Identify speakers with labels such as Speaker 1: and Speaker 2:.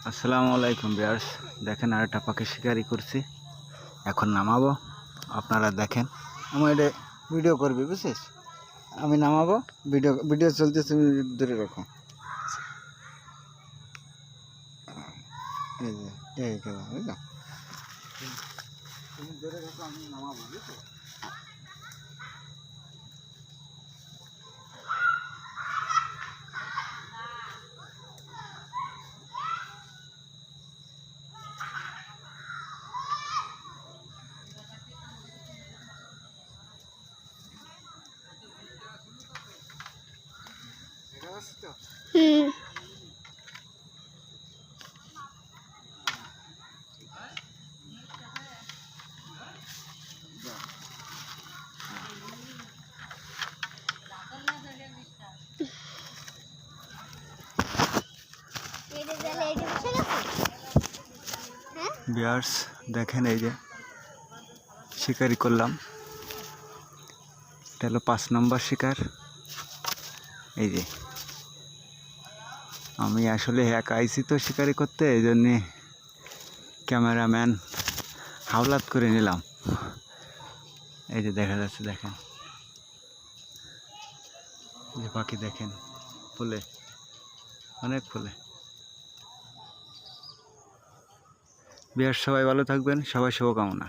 Speaker 1: আসসালামু আলাইকুম ভিউয়ার্স, দেখেন আর একটা পাখি শিকারি করছি। এখন নামাবো, আপনারা দেখেন। আমার এটা ভিডিও করবি, বুঝছিস? আমি নামাবো, ভিডিও ভিডিও চলতেছে, তুমি ধরে রাখো। এই যে বুঝলো, তুমি ধরে রাখো, আমি নামাবো, বুঝছো? ভিউয়ার্স দেখেন, এই যে শিকারি করলাম। এটা হলো 5 নম্বর শিকার। এই যে আমি আসলে একা আইছি তো শিকারি করতে, এই জন্যে ক্যামেরাম্যান হাওলাত করে নিলাম। এই যে দেখা যাচ্ছে, দেখেন যে পাখি, দেখেন ফুলে, অনেক ফুলে। বিয়ার সবাই ভালো থাকবেন, সবাই শুভকামনা।